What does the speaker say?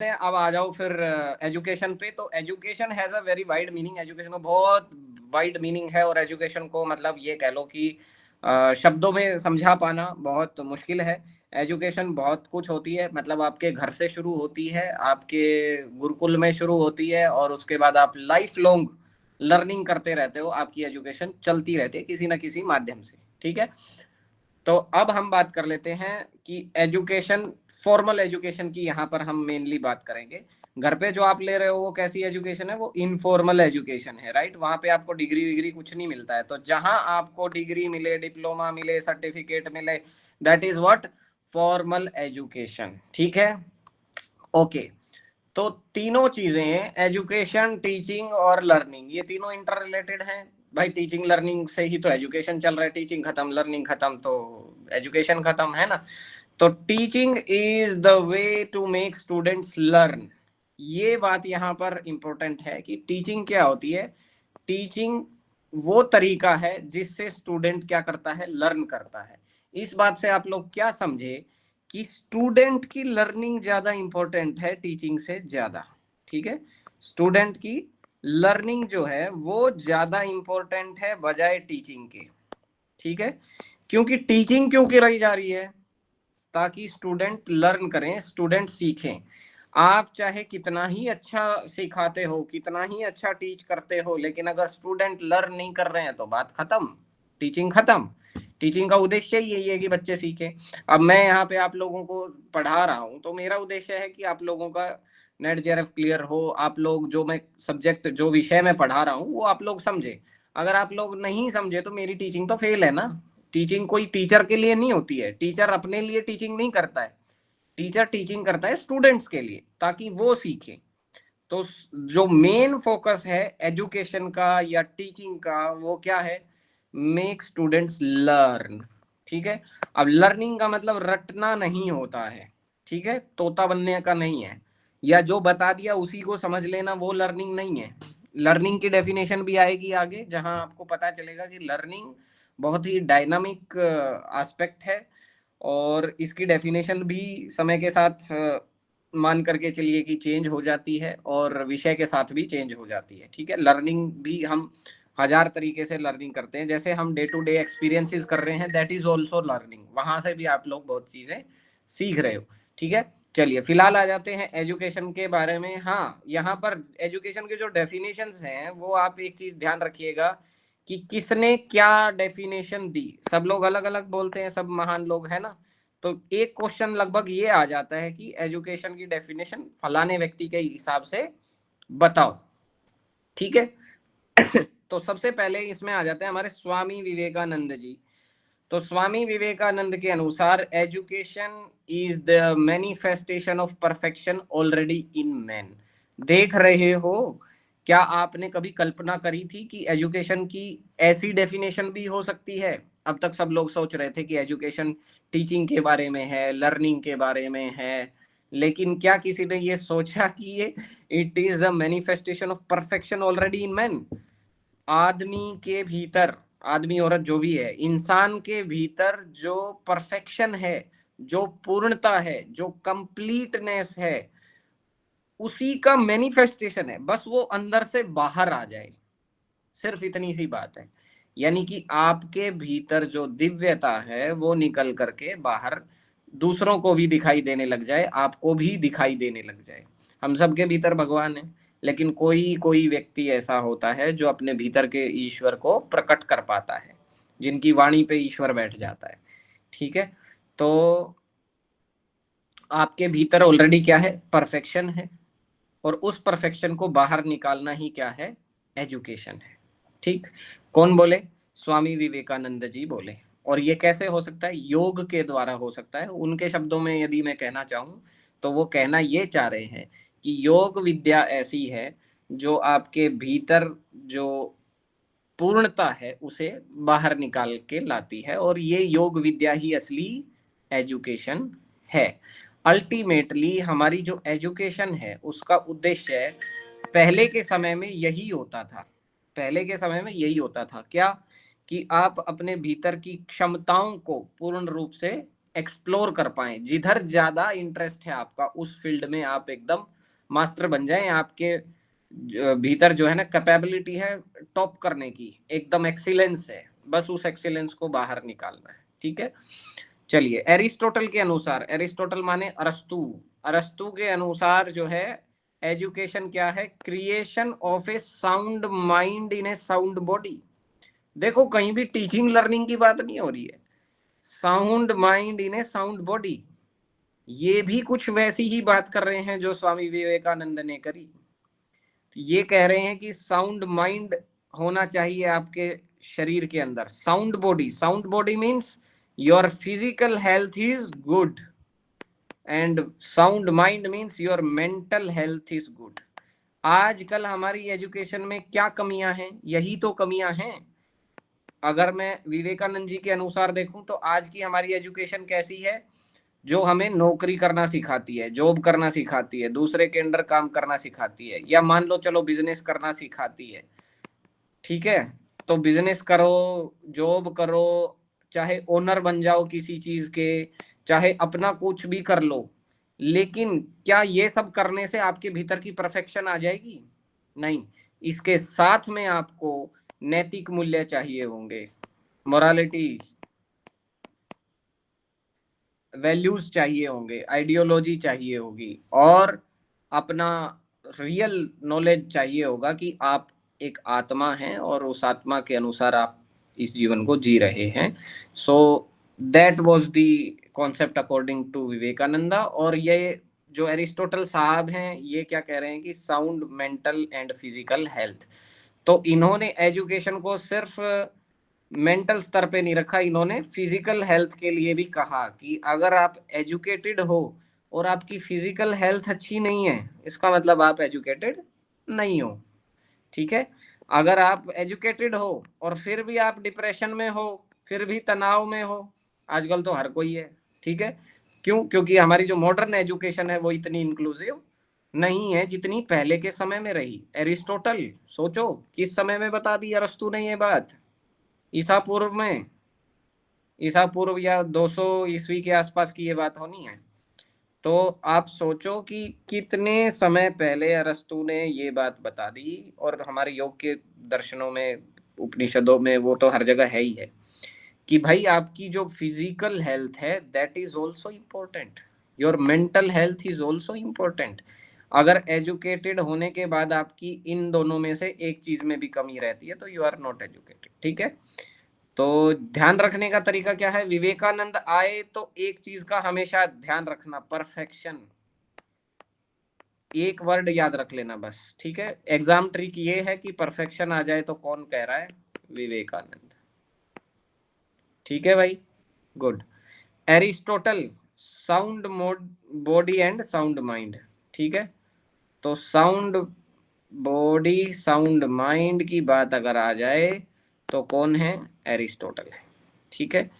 अब आ जाओ फिर एजुकेशन पे। तो education has a very wide meaning, education को बहुत वाइड मीनिंग है, और एजुकेशन को मतलब ये कह लो कि शब्दों में समझा पाना बहुत मुश्किल है। एजुकेशन बहुत कुछ होती है, मतलब आपके घर से शुरू होती है, आपके गुरुकुल में शुरू होती है, और उसके बाद आप लाइफ लॉन्ग लर्निंग करते रहते हो, आपकी एजुकेशन चलती रहती है किसी ना किसी माध्यम से। ठीक है, तो अब हम बात कर लेते हैं कि एजुकेशन, फॉर्मल एजुकेशन की यहाँ पर हम मेनली बात करेंगे। घर पे जो आप ले रहे हो वो कैसी एजुकेशन है, वो इनफॉर्मल एजुकेशन है, राइट। वहां पे आपको डिग्री विग्री कुछ नहीं मिलता है। तो जहां आपको डिग्री मिले, डिप्लोमा मिले, सर्टिफिकेट मिले, that is what, formal education. ठीक है, ओके। तो तीनों चीजें, एजुकेशन, टीचिंग और लर्निंग, ये तीनों इंटर रिलेटेड हैं भाई। टीचिंग लर्निंग से ही तो एजुकेशन चल रहा है, टीचिंग खत्म, लर्निंग खत्म तो एजुकेशन खत्म, है ना। तो teaching is the way to make students learn. ये बात यहाँ पर इंपॉर्टेंट है कि टीचिंग क्या होती है। टीचिंग वो तरीका है जिससे स्टूडेंट क्या करता है, लर्न करता है। इस बात से आप लोग क्या समझे कि स्टूडेंट की लर्निंग ज्यादा इंपॉर्टेंट है टीचिंग से ज्यादा। ठीक है, स्टूडेंट की लर्निंग जो है वो ज्यादा इंपॉर्टेंट है बजाय टीचिंग के। ठीक है, क्योंकि टीचिंग क्यों की रही जा रही है, ताकि स्टूडेंट लर्न करें, स्टूडेंट सीखें। आप चाहे कितना ही अच्छा सिखाते हो, कितना ही अच्छा टीच करते हो, लेकिन अगर स्टूडेंट लर्न नहीं कर रहे हैं तो बात खत्म, टीचिंग खत्म। टीचिंग का उद्देश्य ही यही है कि बच्चे सीखें। अब मैं यहाँ पे आप लोगों को पढ़ा रहा हूँ, तो मेरा उद्देश्य है कि आप लोगों का नेट जेआरएफ क्लियर हो, आप लोग जो मैं सब्जेक्ट, जो विषय मैं पढ़ा रहा हूँ वो आप लोग समझे। अगर आप लोग नहीं समझे तो मेरी टीचिंग तो फेल है ना। टीचिंग कोई टीचर के लिए नहीं होती है, टीचर अपने लिए टीचिंग नहीं करता है, टीचर टीचिंग करता है स्टूडेंट्स के लिए ताकि वो सीखें। तो जो मेन फोकस है एजुकेशन का या टीचिंग का वो क्या है, मेक स्टूडेंट्स लर्न। ठीक है, अब लर्निंग का मतलब रटना नहीं होता है, ठीक है, तोता बनने का नहीं है, या जो बता दिया उसी को समझ लेना, वो लर्निंग नहीं है। लर्निंग की डेफिनेशन भी आएगी आगे, जहां आपको पता चलेगा कि लर्निंग बहुत ही डायनामिक एस्पेक्ट है, और इसकी डेफिनेशन भी समय के साथ मान करके चलिए कि चेंज हो जाती है, और विषय के साथ भी चेंज हो जाती है। ठीक है, लर्निंग भी हम हजार तरीके से लर्निंग करते हैं, जैसे हम डे टू डे एक्सपीरियंसेस कर रहे हैं, दैट इज ऑल्सो लर्निंग, वहां से भी आप लोग बहुत चीजें सीख रहे हो। ठीक है, चलिए फिलहाल आ जाते हैं एजुकेशन के बारे में। हाँ, यहाँ पर एजुकेशन के जो डेफिनेशंस हैं वो आप एक चीज ध्यान रखिएगा कि किसने क्या डेफिनेशन दी। सब लोग अलग अलग बोलते हैं, सब महान लोग, है ना। तो एक क्वेश्चन लगभग ये आ जाता है कि एजुकेशन की डेफिनेशन फलाने व्यक्ति के हिसाब से बताओ। ठीक है तो सबसे पहले इसमें आ जाते हैं हमारे स्वामी विवेकानंद जी। तो स्वामी विवेकानंद के अनुसार education is the manifestation of perfection already in man. देख रहे हो, क्या आपने कभी कल्पना करी थी कि एजुकेशन की ऐसी डेफिनेशन भी हो सकती है। अब तक सब लोग सोच रहे थे कि एजुकेशन टीचिंग के बारे में है, लर्निंग के बारे में है, लेकिन क्या किसी ने ये सोचा कि ये it is a manifestation of perfection already in man. आदमी के भीतर, आदमी औरत जो भी है, इंसान के भीतर जो परफेक्शन है, जो पूर्णता है, जो कंप्लीटनेस है, उसी का मैनिफेस्टेशन है, बस वो अंदर से बाहर आ जाए, सिर्फ इतनी सी बात है। यानी कि आपके भीतर जो दिव्यता है वो निकल करके बाहर दूसरों को भी दिखाई देने लग जाए, आपको भी दिखाई देने लग जाए। हम सबके भीतर भगवान है, लेकिन कोई कोई व्यक्ति ऐसा होता है जो अपने भीतर के ईश्वर को प्रकट कर पाता है, जिनकी वाणी पे ईश्वर बैठ जाता है। ठीक है, तो आपके भीतर ऑलरेडी क्या है, परफेक्शन है, और उस परफेक्शन को बाहर निकालना ही क्या है, एजुकेशन है। ठीक, कौन बोले, स्वामी विवेकानंद जी बोले। और ये कैसे हो सकता है, योग के द्वारा हो सकता है। उनके शब्दों में यदि मैं कहना चाहूं तो वो कहना ये चाह रहे हैं कि योग विद्या ऐसी है जो आपके भीतर जो पूर्णता है उसे बाहर निकाल के लाती है, और ये योग विद्या ही असली एजुकेशन है। अल्टीमेटली हमारी जो एजुकेशन है उसका उद्देश्य पहले के समय में यही होता था। पहले के समय में यही होता था क्या, कि आप अपने भीतर की क्षमताओं को पूर्ण रूप से एक्सप्लोर कर पाए, जिधर ज्यादा इंटरेस्ट है आपका उस फील्ड में आप एकदम मास्टर बन जाएं। आपके भीतर जो है ना कैपेबिलिटी है टॉप करने की, एकदम एक्सीलेंस है, बस उस एक्सीलेंस को बाहर निकालना है। ठीक है, चलिए एरिस्टोटल के अनुसार, एरिस्टोटल माने अरस्तु, अरस्तु के अनुसार जो है एजुकेशन क्या है, creation of A sound mind in A sound body. देखो कहीं भी टीचिंग लर्निंग की बात नहीं हो रही है, sound mind in A sound body, ये भी कुछ वैसी ही बात कर रहे हैं जो स्वामी विवेकानंद ने करी। तो ये कह रहे हैं कि साउंड माइंड होना चाहिए आपके शरीर के अंदर, sound body, sound body means your physical health is good and sound mind means your mental health is good. आजकल हमारी एजुकेशन में क्या कमियां हैं, यही तो कमियां हैं। अगर मैं विवेकानंद जी के अनुसार देखूं तो आज की हमारी एजुकेशन कैसी है, जो हमें नौकरी करना सिखाती है, जॉब करना सिखाती है, दूसरे के अंडर काम करना सिखाती है, या मान लो चलो बिजनेस करना सिखाती है। ठीक है, तो बिजनेस करो, जॉब करो, चाहे ओनर बन जाओ किसी चीज के, चाहे अपना कुछ भी कर लो, लेकिन क्या ये सब करने से आपके भीतर की परफेक्शन आ जाएगी? नहीं, इसके साथ में आपको नैतिक मूल्य चाहिए होंगे, मोरालिटी, वैल्यूज चाहिए होंगे, आइडियोलॉजी चाहिए होगी, और अपना रियल नॉलेज चाहिए होगा कि आप एक आत्मा हैं और उस आत्मा के अनुसार आप इस जीवन को जी रहे हैं। So that was the concept according to Vivekananda. और ये जो एरिस्टोटल साहब हैं ये क्या कह रहे हैं कि sound mental and physical health. तो इन्होंने एजुकेशन को सिर्फ मेंटल स्तर पे नहीं रखा, इन्होंने फिजिकल हेल्थ के लिए भी कहा कि अगर आप एजुकेटेड हो और आपकी फिजिकल हेल्थ अच्छी नहीं है, इसका मतलब आप एजुकेटेड नहीं हो। ठीक है, अगर आप एजुकेटेड हो और फिर भी आप डिप्रेशन में हो, फिर भी तनाव में हो, आजकल तो हर कोई है। ठीक है, क्यों? क्योंकि हमारी जो मॉडर्न एजुकेशन है वो इतनी इंक्लूसिव नहीं है जितनी पहले के समय में रही। एरिस्टोटल सोचो किस समय में बता दी अरस्तु ने ये बात, ईसा पूर्व में, ईसा पूर्व या 200 ईस्वी के आसपास की ये बात होनी है। तो आप सोचो कि कितने समय पहले अरस्तु ने ये बात बता दी, और हमारे योग के दर्शनों में, उपनिषदों में वो तो हर जगह है ही है कि भाई आपकी जो फिजिकल हेल्थ है that is also important, your mental health is also important. अगर एजुकेटेड होने के बाद आपकी इन दोनों में से एक चीज में भी कमी रहती है तो यू आर नॉट एजुकेटेड। ठीक है, तो ध्यान रखने का तरीका क्या है, विवेकानंद आए तो एक चीज का हमेशा ध्यान रखना, परफेक्शन, एक वर्ड याद रख लेना बस। ठीक है, एग्जाम ट्रिक ये है कि परफेक्शन आ जाए तो कौन कह रहा है, विवेकानंद। ठीक है भाई, good. Aristotle sound mode body and sound mind. ठीक है, तो साउंड बॉडी साउंड माइंड की बात अगर आ जाए तो कौन है, एरिस्टोटल है। ठीक है,